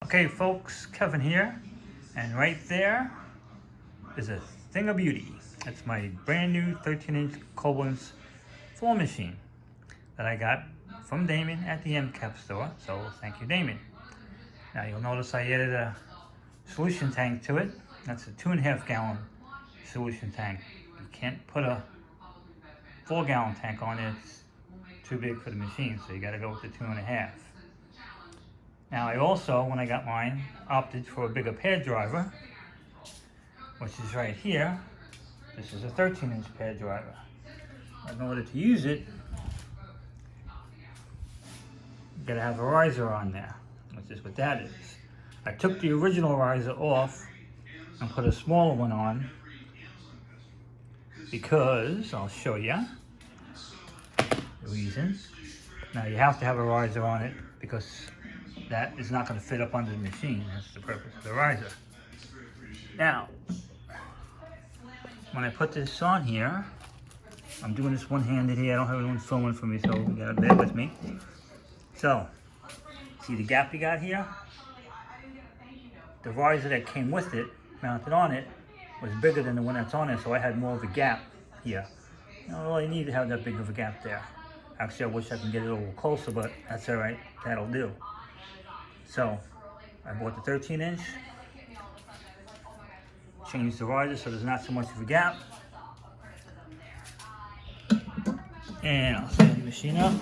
Okay folks, Kevin here, and right there is a thing of beauty. It's my brand new 13-inch Koblenz floor machine that I got from Damon at the MCAP store, so thank you Damon. Now you'll notice I added a solution tank to it. That's a 2.5 gallon solution tank. You can't put a 4-gallon tank on it, it's too big for the machine, so you gotta go with the 2.5. Now I also, when I got mine, opted for a bigger pad driver, which is right here. This is a 13-inch pad driver. In order to use it, you gotta have a riser on there, which is what that is. I took the original riser off and put a smaller one on because, I'll show you the reason. Now you have to have a riser on it because that is not going to fit up under the machine. That's the purpose of the riser. Now, when I put this on here, I'm doing this one-handed here. I don't have anyone filming for me, so you gotta bear with me. So, see the gap you got here? The riser that came with it, mounted on it, was bigger than the one that's on it, so I had more of a gap here. You don't really need to have that big of a gap there. Actually, I wish I could get it a little closer, but that's all right. That'll do. So, I bought the 13-inch, changed the riser so there's not so much of a gap, and I'll set the machine up.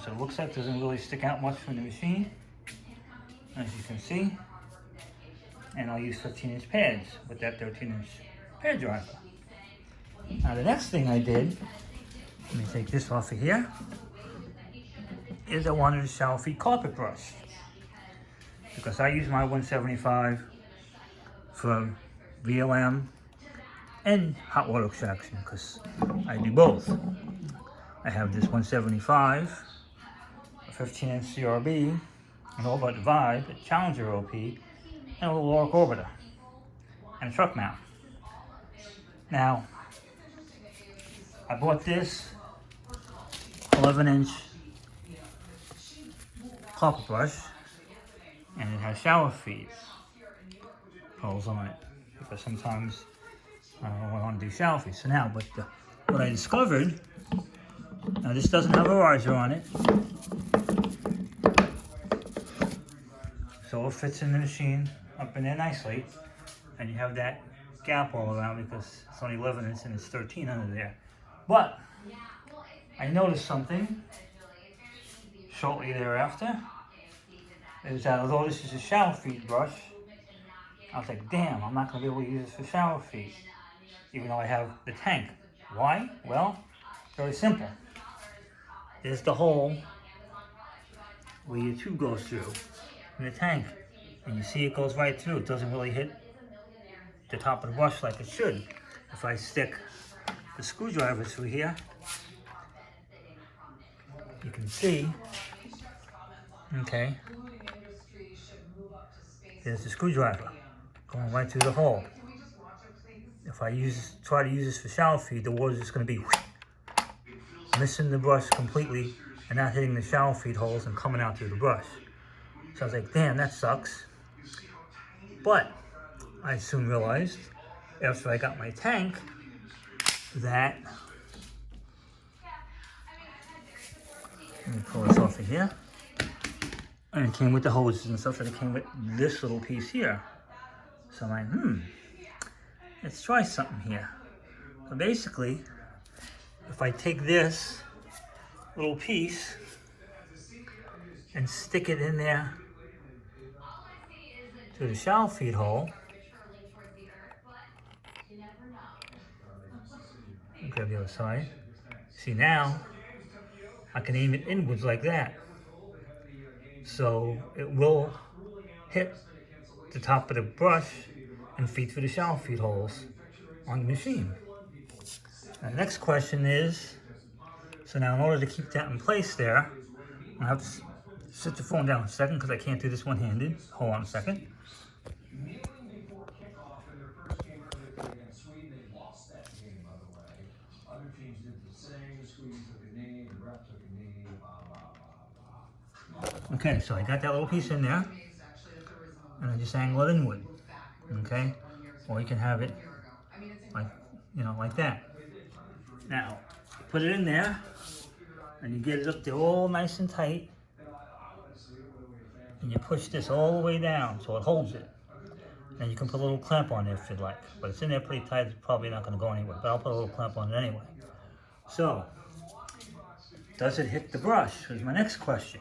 So it looks like it doesn't really stick out much from the machine, as you can see. And I'll use 15-inch pads with that 13-inch pad driver. Now the next thing I did, let me take this off of here, is I wanted a shower feet carpet brush. Because I use my 175 for VLM and hot water extraction, because I do both. I have this 175, a 15-inch CRB, an all-but Vibe, a Challenger OP, and a little Arc Orbiter, and a truck mount. Now, I bought this 11-inch carpet brush, and it has shower feet holes on it, because sometimes I don't want to do shower feet. So now, what I discovered, now this doesn't have a riser on it, so it fits in the machine up in there nicely, and you have that gap all around because it's only 11 inches and it's 13 under there. But I noticed something shortly thereafter, is that although this is a shower feet brush, I was like, damn, I'm not going to be able to use this for shower feet, even though I have the tank. Why? Well, very simple. There's the hole where your tube goes through in the tank, and you see it goes right through. It doesn't really hit the top of the brush like it should. If I stick the screwdriver through here, you can see, okay, there's the screwdriver going right through the hole. If I try to use this for shower feed, the water's just going to be missing the brush completely and not hitting the shower feed holes and coming out through the brush. So I was like, damn, that sucks. But I soon realized, after I got my tank, that, let me pull this off of here, and it came with the hoses and stuff, and it came with this little piece here. So I'm like, let's try something here. So basically, if I take this little piece and stick it in there to the shower feed hole, grab the other side. See, now I can aim it inwards like that, so it will hit the top of the brush and feed through the shower feed holes on the machine. Now, the next question is, so now in order to keep that in place there, I have to sit the phone down a second because I can't do this one-handed. Hold on a second. Okay, so I got that little piece in there. and I just angle it inward, okay? Or you can have it like, like that. Now, put it in there, and you get it up there all nice and tight, and you push this all the way down so it holds it. And you can put a little clamp on it if you'd like, but it's in there pretty tight, it's probably not going to go anywhere, but I'll put a little clamp on it anyway. So, does it hit the brush, is my next question.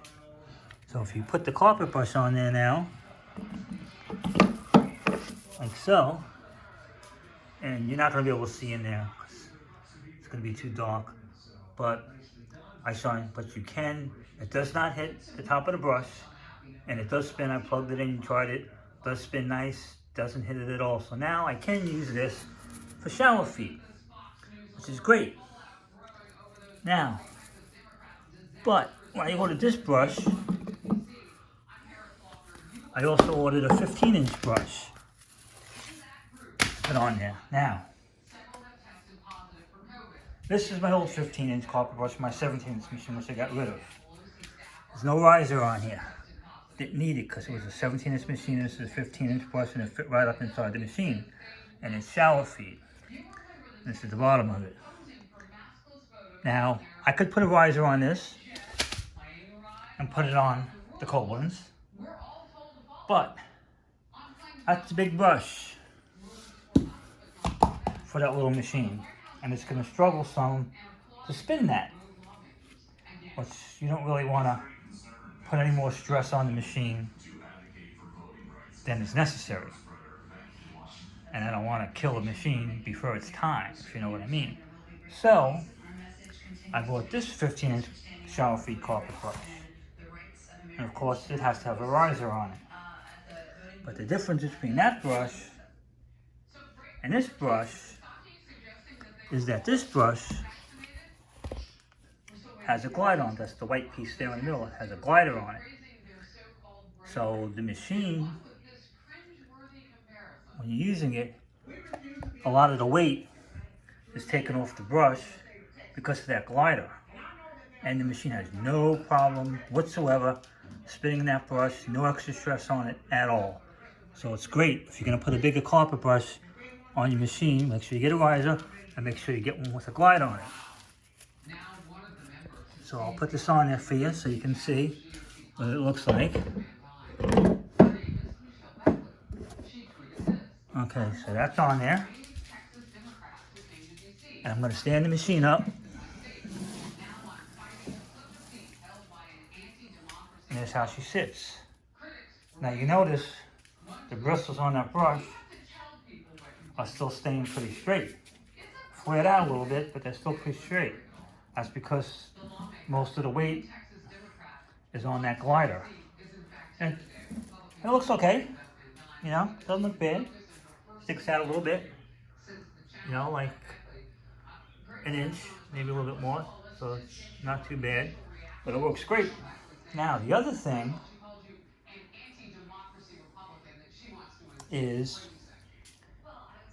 So if you put the carpet brush on there now, like so, and you're not going to be able to see in there, it's going to be too dark, but you can, it does not hit the top of the brush, and it does spin. I plugged it in, tried it, does spin nice, doesn't hit it at all. So now I can use this for shower feet, which is great. Now, but when I ordered this brush, I also ordered a 15-inch brush to put on there. Now, this is my old 15-inch carpet brush, my 17-inch machine, which I got rid of. There's no riser on here. Didn't need it because it was a 17-inch machine. This is a 15-inch brush, and it fit right up inside the machine. And it's shower feet. This is the bottom of it. Now, I could put a riser on this and put it on the Koblenz, but that's a big brush for that little machine, and it's going to struggle some to spin that, which you don't really want to put any more stress on the machine than is necessary. And I don't want to kill the machine before it's time, if you know what I mean. So, I bought this 15-inch shower feet carpet brush. And of course, it has to have a riser on it. But the difference between that brush and this brush is that this brush has a glider on it. That's the white piece there in the middle. It has a glider on it. So the machine, when you're using it, a lot of the weight is taken off the brush because of that glider. And the machine has no problem whatsoever spinning that brush, no extra stress on it at all. So it's great. If you're going to put a bigger carpet brush on your machine, make sure you get a riser and make sure you get one with a glider on it. So I'll put this on there for you so you can see what it looks like. Okay, so that's on there. And I'm going to stand the machine up. And here's how she sits. Now you notice the bristles on that brush are still staying pretty straight. Flared out a little bit, but they're still pretty straight. That's because most of the weight is on that glider. And it looks okay, doesn't look bad. Sticks out a little bit, like an inch, maybe a little bit more, so it's not too bad, but it works great. Now, the other thing is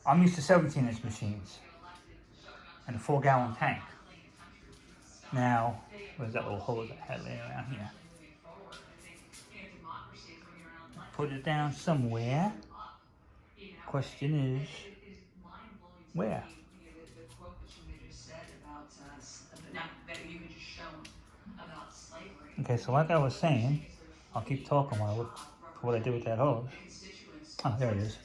I'm used to 17-inch machines and a 4-gallon tank. Now, where's that little hose I had laying around here? Put it down somewhere. Question is, where? Okay, so like I was saying, I'll keep talking while I look for what I did with that hose. Oh, there it is.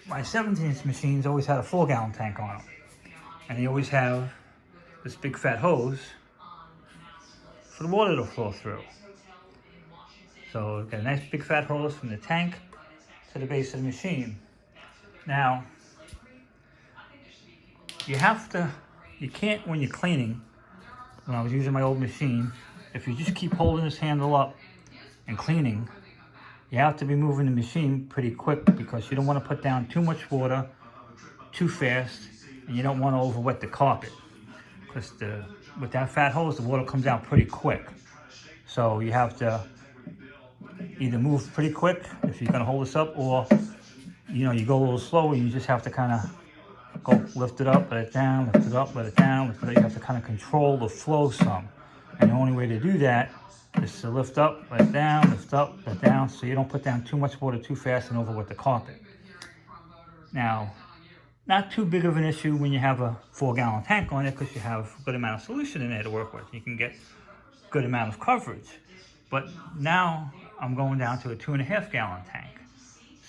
My 17-inch machines always had a 4-gallon tank on them. And they always have this big fat hose for the water to flow through. So we've got a nice big fat hose from the tank to the base of the machine. Now, you can't when you're cleaning, when I was using my old machine, if you just keep holding this handle up and cleaning, you have to be moving the machine pretty quick because you don't want to put down too much water too fast, and you don't want to over wet the carpet because with that fat hose, the water comes out pretty quick. So you have to either move pretty quick if you're going to hold this up, or you go a little slower. You just have to kind of go lift it up, let it down, lift it up, let it down, lift it up. You have to kind of control the flow some. And the only way to do that is to lift up, let down, lift up, let down, so you don't put down too much water too fast and over with the carpet. Now, not too big of an issue when you have a 4-gallon tank on it because you have a good amount of solution in there to work with. You can get good amount of coverage. But now I'm going down to a 2.5-gallon tank.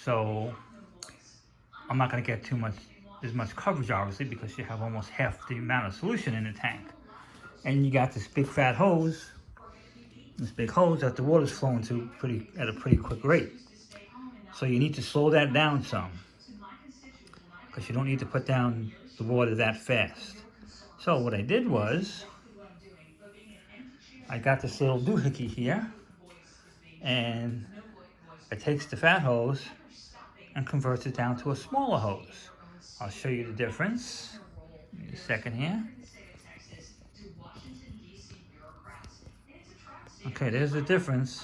So I'm not going to get as much coverage, obviously, because you have almost half the amount of solution in the tank. And you got this big fat hose, that the water's flowing to at a pretty quick rate. So you need to slow that down some, because you don't need to put down the water that fast. So what I did was, I got this little doohickey here, and it takes the fat hose and converts it down to a smaller hose. I'll show you the difference in a second here. Okay, there's the difference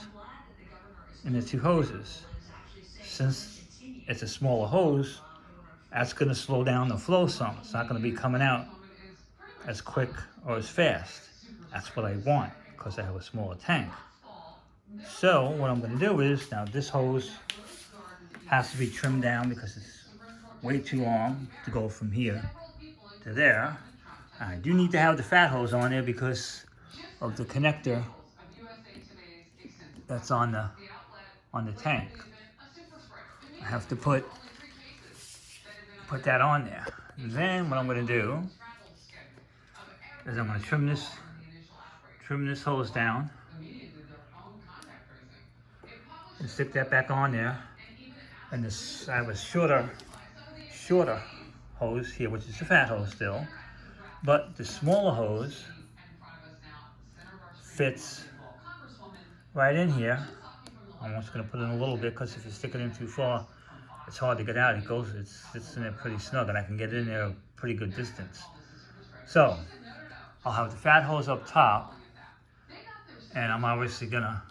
in the two hoses. Since it's a smaller hose, that's going to slow down the flow some. It's not going to be coming out as quick or as fast. That's what I want because I have a smaller tank. So what I'm going to do is, now this hose has to be trimmed down because it's way too long to go from here to there. I do need to have the fat hose on there because of the connector that's on the tank. I have to put that on there. And then what I'm going to do is I'm going to trim this hose down and stick that back on there. And I have a shorter hose here, which is the fat hose still, but the smaller hose fits right in here. I'm just going to put in a little bit because if you stick it in too far, it's hard to get out. It sits in there pretty snug, and I can get in there a pretty good distance. So I'll have the fat hose up top, and I'm obviously going to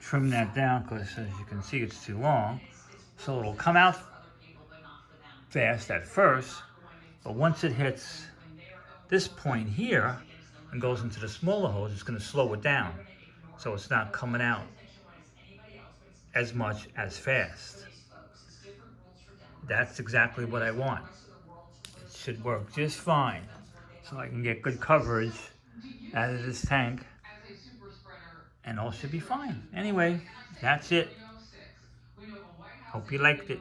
trim that down because, as you can see, it's too long. So it'll come out fast at first, but once it hits this point here and goes into the smaller hose, it's going to slow it down, so it's not coming out as much as fast. That's exactly what I want. It should work just fine, so I can get good coverage out of this tank, and all should be fine. Anyway, that's it. Hope you liked it.